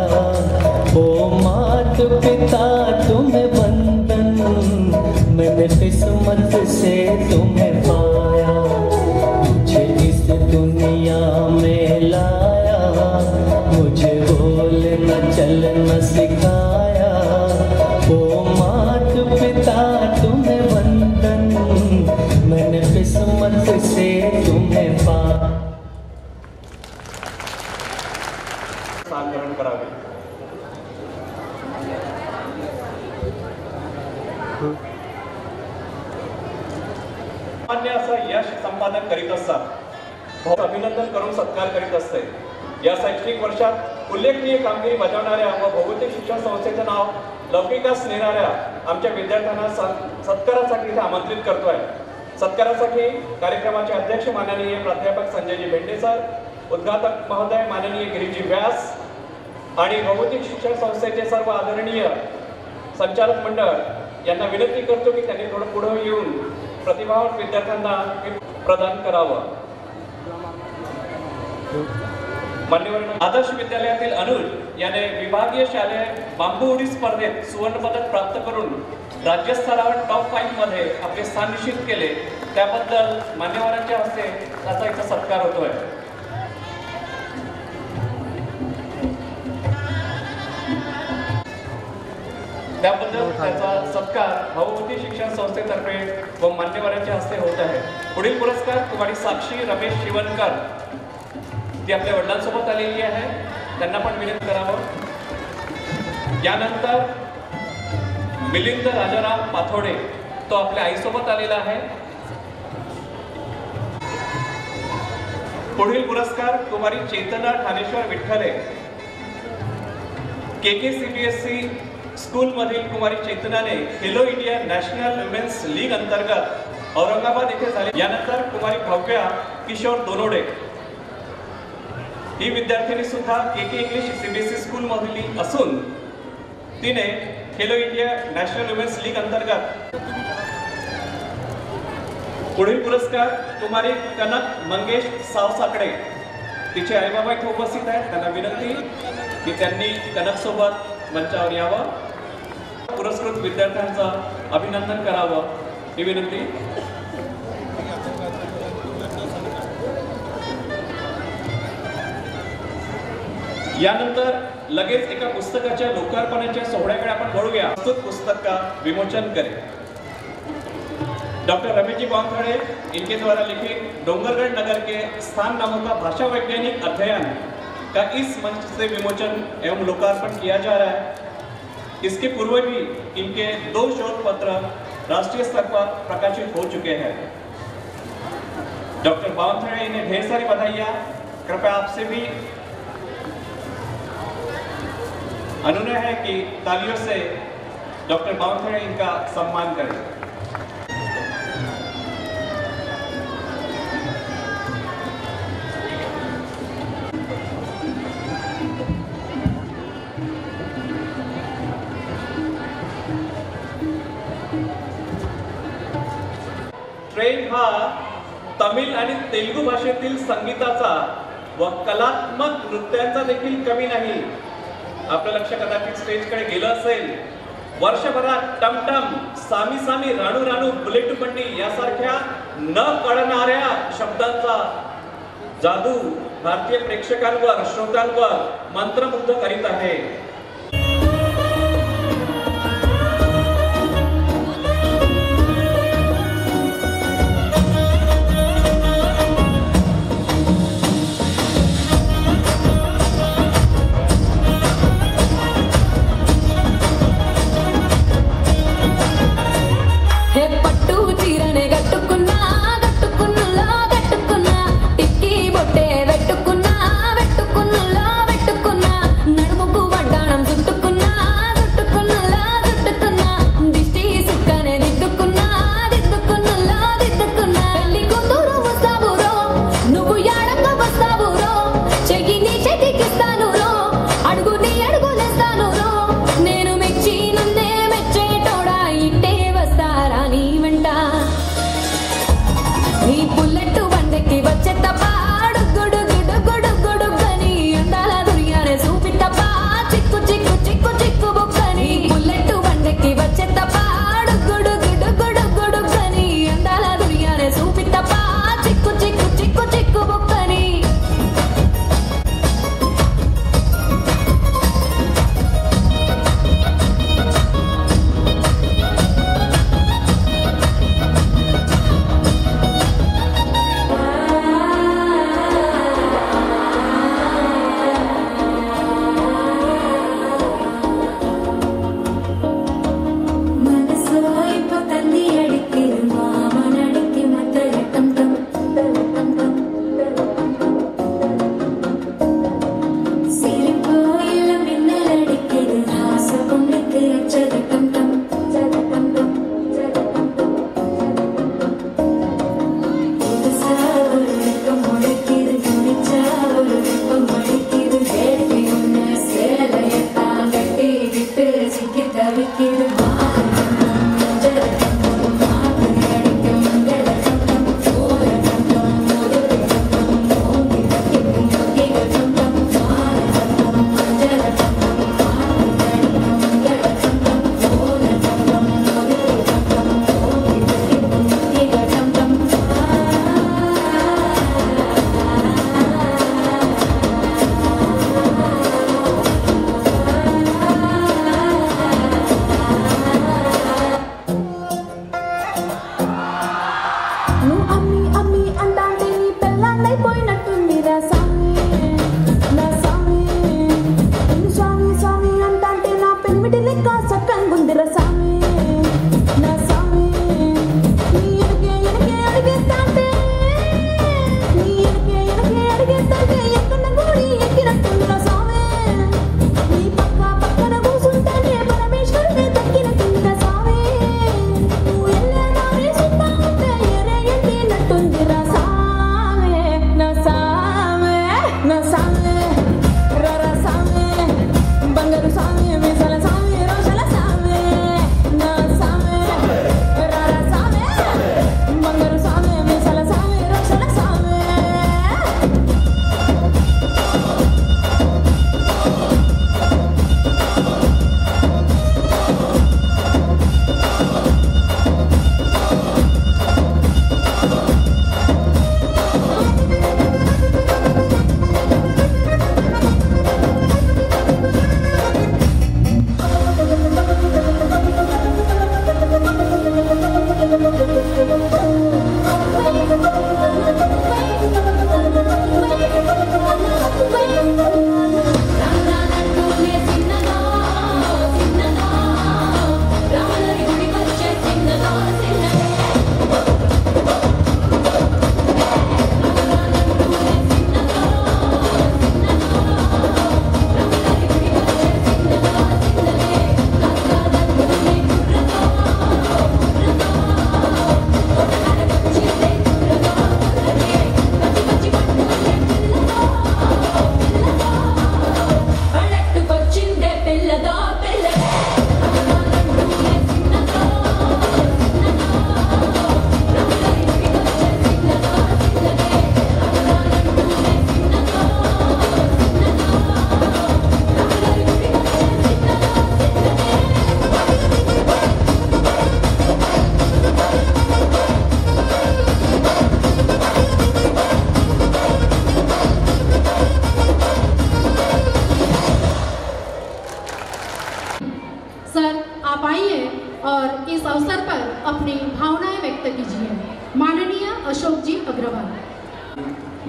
ओ मात पिता तुम्हें बंधन, मैंने किस्मत से तुम्हें पाया। मुझे इस दुनिया में लाया, मुझे बोलना चलना सिखाया। ओ मात पिता तुम्हें बंधन, मैंने किस्मत से तुम्हें पाया। स्थान ग्रहण करावे। सामान्य असं यश संपादन करीत असतात, बहुत अभिनंदन करून सत्कार करीत असते। या शैक्षणिक वर्षात उल्लेखनीय कामगिरी बजावणाऱ्या व भौगोलिक शिक्षण संस्थेचं नाव लौकिकास नेणाऱ्या आमच्या विद्यार्थ्यांना सत्कारासाठी इथे आमंत्रित करतोय। सत्कारासाठी कार्यक्रमाचे अध्यक्ष माननीय प्राध्यापक संजयजी भेंडे सर, उद्घाटक महोदय माननीय गिरीजी व्यास आणि भौगोलिक शिक्षण संस्थेचे सर्व आदरणीय संचालक मंडळ यांना विनंती करतो की त्यांनी थोडं पुढे येऊन प्रतिभावान विद्यार्थ्यांना प्रदान करावं। मान्यवर आदर्श विद्यालयातील अनुज याने विभागीय शालेय बांबू उडी स्पर्धेत सुवर्ण पदक प्राप्त करून राज्यस्तरावर टॉप 5 मध्ये आपले स्थान निश्चित केले। त्याबद्दल मान्यवरांच्या हस्ते त्याचा एक सत्कार होतोय। त्याबद्दल त्याचा सत्कार भौगोलिक शिक्षण संस्थेतर्फे व मान्यवरांच्या हस्ते होत आहे। पुढील पुरस्कार कुमारी साक्षी रमेश शिवनकर, ती आपल्या वडिलांसोबत आलेली आहे, त्यांना पण विनंती करावं। यानंतर मिलिंद राजाराम पाथोडे, तो आपल्या आईसोबत आलेला आहे। पुढील पुरस्कार कुमारी चेतना ठाणेश्वर विठ्ठले, केके सीबीएसई स्कूल मधील कुमारी चेतनाने खेलो इंडिया नॅशनल वुमेन्स लीग अंतर्गत औरंगाबाद येथे झाले। यानंतर कुमारी भव्या किशोर दोनोडे, ही विद्यार्थिनी सुद्धा केके इंग्लिश सीबीएसई स्कूल मधली असून तिने खेलो इंडिया नॅशनल वुमेन्स लीग अंतर्गत। पुढील पुरस्कार कुमारी कनक मंगेश सावसाकडे, तिचे आई बाबा इथे उपस्थित आहेत, त्यांना विनंती की त्यांनी कनक सोबत मंचावर यावं, पुरस्कृत विद्यार्थ्यांचं अभिनंदन करावं ही विनंती। यानंतर लगेच एका पुस्तकाच्या लोकार्पणाच्या सोहळ्याकडे आपण वळूया। प्रस्तुत पुस्तक का विमोचन करें डॉक्टर रमेश जी बांथड़े, इनके द्वारा लिखित डोंगरगढ़ नगर के स्थान नामों का भाषा वैज्ञानिक अध्ययन का इस मंच से विमोचन एवं लोकार्पण किया जा रहा है। इसके पूर्व भी इनके 2 शोध पत्र राष्ट्रीय स्तर पर प्रकाशित हो चुके हैं। डॉक्टर बांथड़े, इन्हें ढेर सारी बधाइयाँ। कृपया आपसे भी अनुरोध है कि तालियों से डॉक्टर बांथड़े इनका सम्मान करें। ट्रेन हा तमिळ आणि तेलुगू भाषेतील संगीताचा व कलात्मक नृत्यांचा देखील कमी नाही। आपलं लक्ष कदाचित स्टेजकडे गेलं असेल। वर्षभरात टमटम, सामी सामी, राणू राणू, बुलेट बंडी यासारख्या न कळणाऱ्या शब्दांचा जादू भारतीय प्रेक्षकांवर, श्रोत्यांवर मंत्रमुग्ध करीत आहे।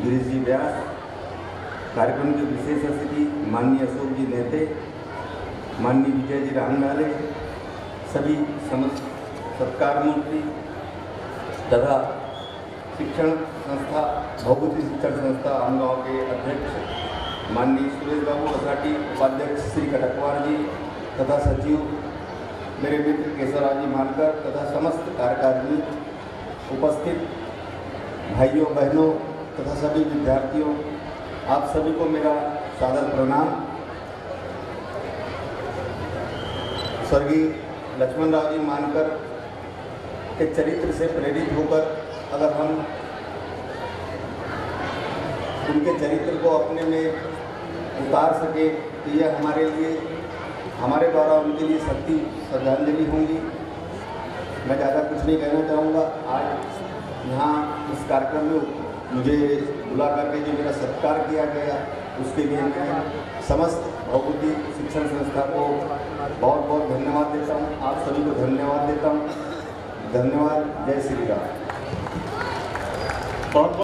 गिरीश जी व्यास, कार्यक्रम के विशेष अतिथि माननीय अशोक जी नेते, माननीय विजय जी रामनाले, सभी समस्त सत्कार मूर्ति तथा शिक्षण संस्था भौगोलिक शिक्षण संस्था आमगांव के अध्यक्ष माननीय सुरेश बाबू असाटी, उपाध्यक्ष श्री कटकवार जी तथा सचिव मेरे मित्र केशवराज जी मानकर तथा समस्त कार्यकारिणी, उपस्थित भाइयों बहनों तथा सभी विद्यार्थियों, आप सभी को मेरा सादर प्रणाम। स्वर्गीय लक्ष्मण राव जी मानकर के चरित्र से प्रेरित होकर अगर हम उनके चरित्र को अपने में उतार सके तो यह हमारे लिए, हमारे द्वारा उनके लिए सच्ची श्रद्धांजलि होंगी। मैं ज़्यादा कुछ नहीं कहना चाहूँगा। आज यहाँ इस कार्यक्रम में मुझे बुला करके जो मेरा सत्कार किया गया उसके लिए मैं समस्त भौगोलिक शिक्षण संस्था को बहुत बहुत धन्यवाद देता हूँ। आप सभी को धन्यवाद देता हूँ। धन्यवाद। जय श्री राम।